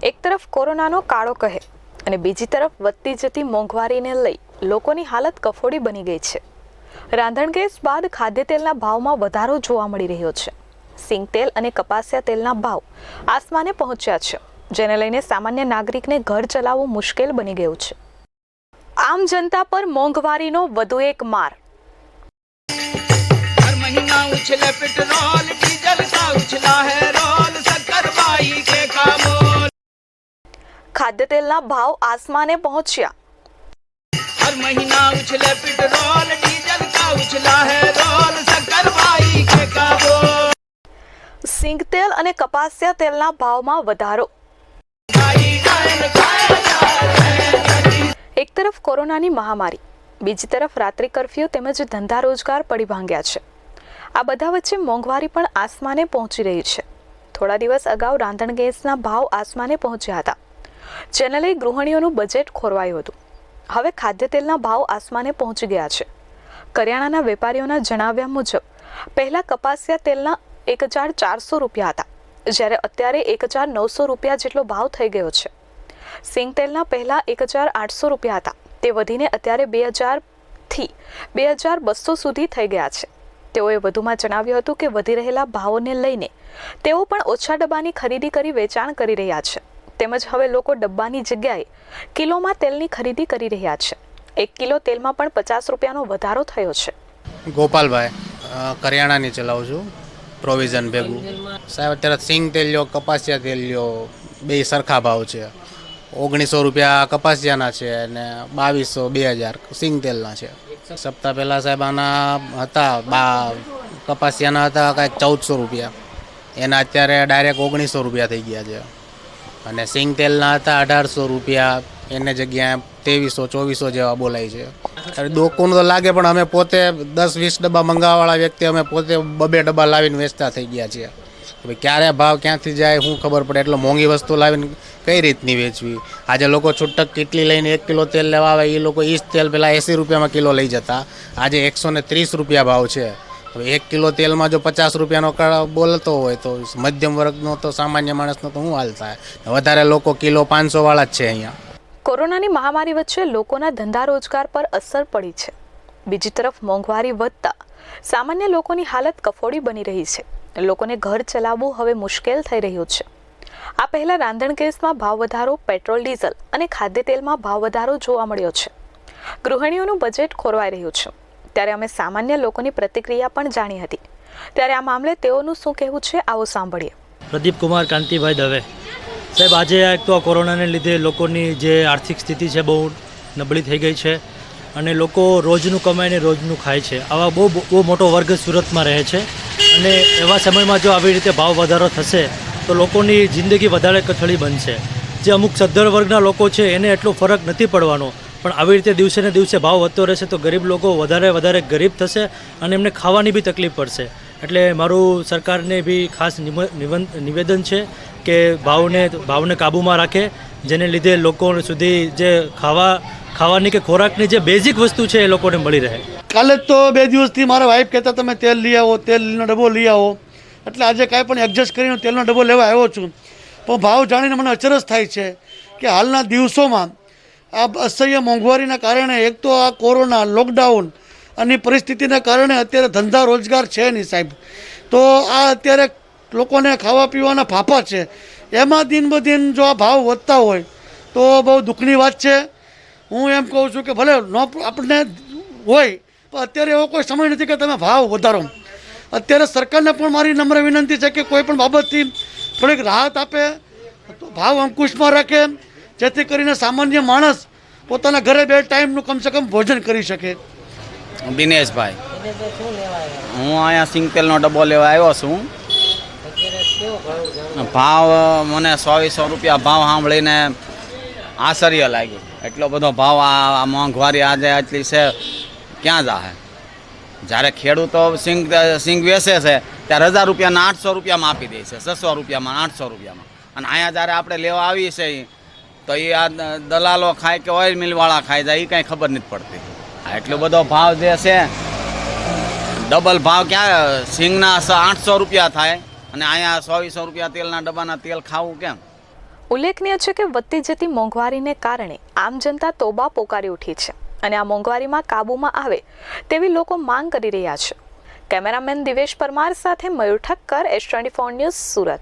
એક તરફ કોરોનાનો કાળો કહે અને બીજી તરફ વધતી જતી મોંઘવારીને લઈ લોકોની હાલત કફોડી બની ગઈ છે. રાંધણ ગેસ બાદ ખાદ્ય તેલના ભાવમાં વધારો જોવા મળી રહ્યો છે. સિંગ તેલ અને કપાસિયા તેલના ભાવ આસમાને પહોંચ્યા છે, જેને લઈને સામાન્ય નાગરિકને ઘર ચલાવવું મુશ્કેલ બની ગયું છે. આમ જનતા પર મોંઘવારીનો વધુ એક માર. हर महीना उछले पेट्रोल डीजल का उछला है रोल शक्करबाई के कामोल. ખાદ્ય તેલના ભાવ આસમાને પહોંચ્યા. हर महीना उछले पेट्रोल डीजल का उछला है रोल शक्करबाई के कामोल. સિંગ તેલ અને કપાસિયા તેલના ભાવમાં વધારો. એક તરફ કોરોનાની મહામારી, બીજી તરફ રાત્રિ કર્ફ્યુ તેમજ ધંધા રોજગાર પડી ભાંગ્યા છે. આ બધા વચ્ચે મોંઘવારી પણ આસમાને પહોંચી રહી છે. થોડા દિવસ અગાઉ રાંધણ ગેસના ભાવ આસમાને પહોંચ્યા હતા, જેને લઈ ગૃહિણીઓનું બજેટ ખોરવાયું હતું. હવે ખાદ્ય તેલના ભાવ આસમાને પહોંચી ગયા છે. કરિયાણાના વેપારીઓના જણાવ્યા મુજબ પહેલા કપાસિયા તેલના 1400 રૂપિયા હતા, જ્યારે અત્યારે 1900 રૂપિયા જેટલો ભાવ થઈ ગયો છે. સિંગ તેલના પહેલા 1800 રૂપિયા હતા, તે વધીને અત્યારે 2000 થી 2200 સુધી થઈ ગયા છે. તેઓએ વધુમાં જણાવ્યું હતું કે વધી રહેલા ભાવોને લઈને તેઓ પણ ઓછા ડબ્બાની ખરીદી કરી વેચાણ કરી રહ્યા છે. તેમજ હવે લોકો ડબ્બાની જગ્યાએ કિલોમાં તેલની ખરીદી કરી રહ્યા છે. 1 કિલો તેલમાં પણ 50 રૂપિયાનો વધારો થયો છે. ગોપાલભાઈ, કરિયાણાની ચલાવું છું, પ્રોવિઝન ભેગું. સાહેબ અત્યારે સિંગ તેલ લ્યો, કપાસિયા તેલ લ્યો, બે સરખા ભાવ છે. 1900 રૂપિયા કપાસિયાના છે અને 2200-2000 સિંગ તેલના છે. સપ્તાહ પહેલાં સાહેબ આના હતા કપાસિયાના હતા કાંઈક 1400 રૂપિયા, એના અત્યારે ડાયરેક્ટ 1900 રૂપિયા થઈ ગયા છે. અને સિંગ તેલના હતા 1800 રૂપિયા, એને જગ્યાએ 2300-2400 જેવા બોલાય છે. દોકોનું તો લાગે, પણ અમે પોતે 10-20 ડબ્બા મંગાવવાળા વ્યક્તિ અમે પોતે 2 ડબ્બા લાવીને વેચતા થઈ ગયા છીએ. હવે ક્યારે ભાવ ક્યાંથી જાય શું ખબર પડે. એટલે મોંઘી વસ્તુ લાવીને કઈ રીતની વેચવી. આજે લોકો છૂટક કેટલી લઈને 1 કિલો તેલ લેવા આવે, એ લોકો એ જ તેલ પહેલાં 80 રૂપિયામાં કિલો લઈ જતા, આજે 130 રૂપિયા ભાવ છે. હવે 1 કિલો તેલમાં જો 50 રૂપિયાનો બોલતો હોય તો મધ્યમ વર્ગનો તો સામાન્ય માણસનો તો શું હાલ થાય. વધારે લોકો કિલો 500 વાળા જ છે અહીંયા. કોરોનાની મહામારી વચ્ચે લોકોના ધંધા રોજગાર પર અસર પડી છે. બીજી તરફ મોંઘવારી વધતા સામાન્ય લોકોની હાલત કફોડી બની રહી છે. લોકોને ઘર ચલાવવું હવે મુશ્કેલ થઈ રહ્યું છે. આ પહેલા રાંધણ ગેસમાં ભાવ વધારો, પેટ્રોલ ડીઝલ અને ખાદ્ય તેલમાં ભાવ વધારો જોવા મળ્યો છે. ગૃહિણીઓનું બજેટ ખોરવાઈ રહ્યું છે. ત્યારે અમે સામાન્ય લોકોની પ્રતિક્રિયા પણ જાણી હતી. ત્યારે આ મામલે તેઓનું શું કહેવું છે, આવો સાંભળીએ. પ્રદીપ કુમાર કાંતિભાઈ દવે. સાહેબ, આજે એક તો કોરોનાને લીધે લોકોની જે આર્થિક સ્થિતિ છે બહુ નબળી થઈ ગઈ છે અને લોકો રોજનું કમાઈને રોજનું ખાય છે. આવા બહુ મોટો વર્ગ સુરતમાં રહે છે અને એવા સમયમાં જો આવી રીતે ભાવ વધારો થશે તો લોકોની જિંદગી વધારે કથળી બનશે. જે અમુક સદ્ધર વર્ગના લોકો છે એને એટલો ફરક નથી પડવાનો, પણ આવી રીતે દિવસે ને દિવસે ભાવ વધતો રહેશે તો ગરીબ લોકો વધારે ગરીબ થશે અને એમને ખાવાની બી તકલીફ પડશે. એટલે મારું સરકારને બી ખાસ નિવેદન છે કે ભાવને કાબૂમાં રાખે, જેને લીધે લોકો સુધી જે ખાવાની કે ખોરાકની જે બેઝિક વસ્તુ છે એ લોકોને મળી રહે. કાલે તો 2 દિવસથી મારા વાઈફ કહેતા તમે તેલ લઈ આવો, તેલનો ડબ્બો લઈ આવો, એટલે આજે કાંઈ પણ એડજસ્ટ કરીને તેલનો ડબ્બો લેવા આવ્યો છું. પણ ભાવ જાણીને મને અચરજ થાય છે કે હાલના દિવસોમાં આ અસહ્ય મોંઘવારીના કારણે, એક તો આ કોરોના, લોકડાઉન અને પરિસ્થિતિના કારણે અત્યારે ધંધા રોજગાર છે નહીં સાહેબ. તો આ અત્યારે લોકોને ખાવા પીવાના ફાફા છે. એમાં દિન બ દિન જો આ ભાવ વધતા હોય તો બહુ દુઃખની વાત છે. હું એમ કહું છું કે ભલે આપણને હોય, પણ અત્યારે એવો કોઈ સમય નથી કે તમે ભાવ વધારો. અત્યારે સરકારને પણ મારી નમ્ર વિનંતી છે કે કોઈ પણ બાબતથી થોડીક રાહત આપે, ભાવ અંકુશમાં રાખે, જેથી કરીને સામાન્ય માણસ પોતાના ઘરે 2 ટાઈમનું કમસે કમ ભોજન કરી શકે. દિનેશભાઈ, હું અહીંયા સિંગ તેલનો ડબ્બો લેવા આવ્યો છું. ભાવ મને 100-200 રૂપિયા ભાવ સાંભળીને આશ્ચર્ય લાગ્યું. એટલો બધો ભાવ, આ મોંઘવારી આજે આટલી છે, ક્યાં જાહે? જ્યારે ખેડૂતો સિંગ વેચે છે ત્યારે 1000 રૂપિયાના 800 રૂપિયામાં આપી દે છે, 600 રૂપિયામાં, 800 રૂપિયામાં. અને અહીંયા જ્યારે આપણે લેવા આવીએ છીએ તો એ આ દલાલો ખાય કે ઓઇલ મિલવાળા ખાઈ જાય, એ કાંઈ ખબર નથી પડતી. એટલો બધો ભાવ જે છે, ડબલ ભાવ. ક્યાં સિંગના 800 રૂપિયા થાય અને અહીંયા 100-200 રૂપિયા તેલના ડબ્બાના તેલ ખાવું કેમ? ઉલ્લેખનીય છે કે વધતી જતી મોંઘવારીને કારણે આમ જનતા તોબા પોકારી ઉઠી છે અને આ મોંઘવારીમાં કાબૂમાં આવે તેવી લોકો માંગ કરી રહ્યા છે. કેમેરામેન દિવેશ પરમાર સાથે મયુર ઠક્કર, S24 ન્યૂઝ, સુરત.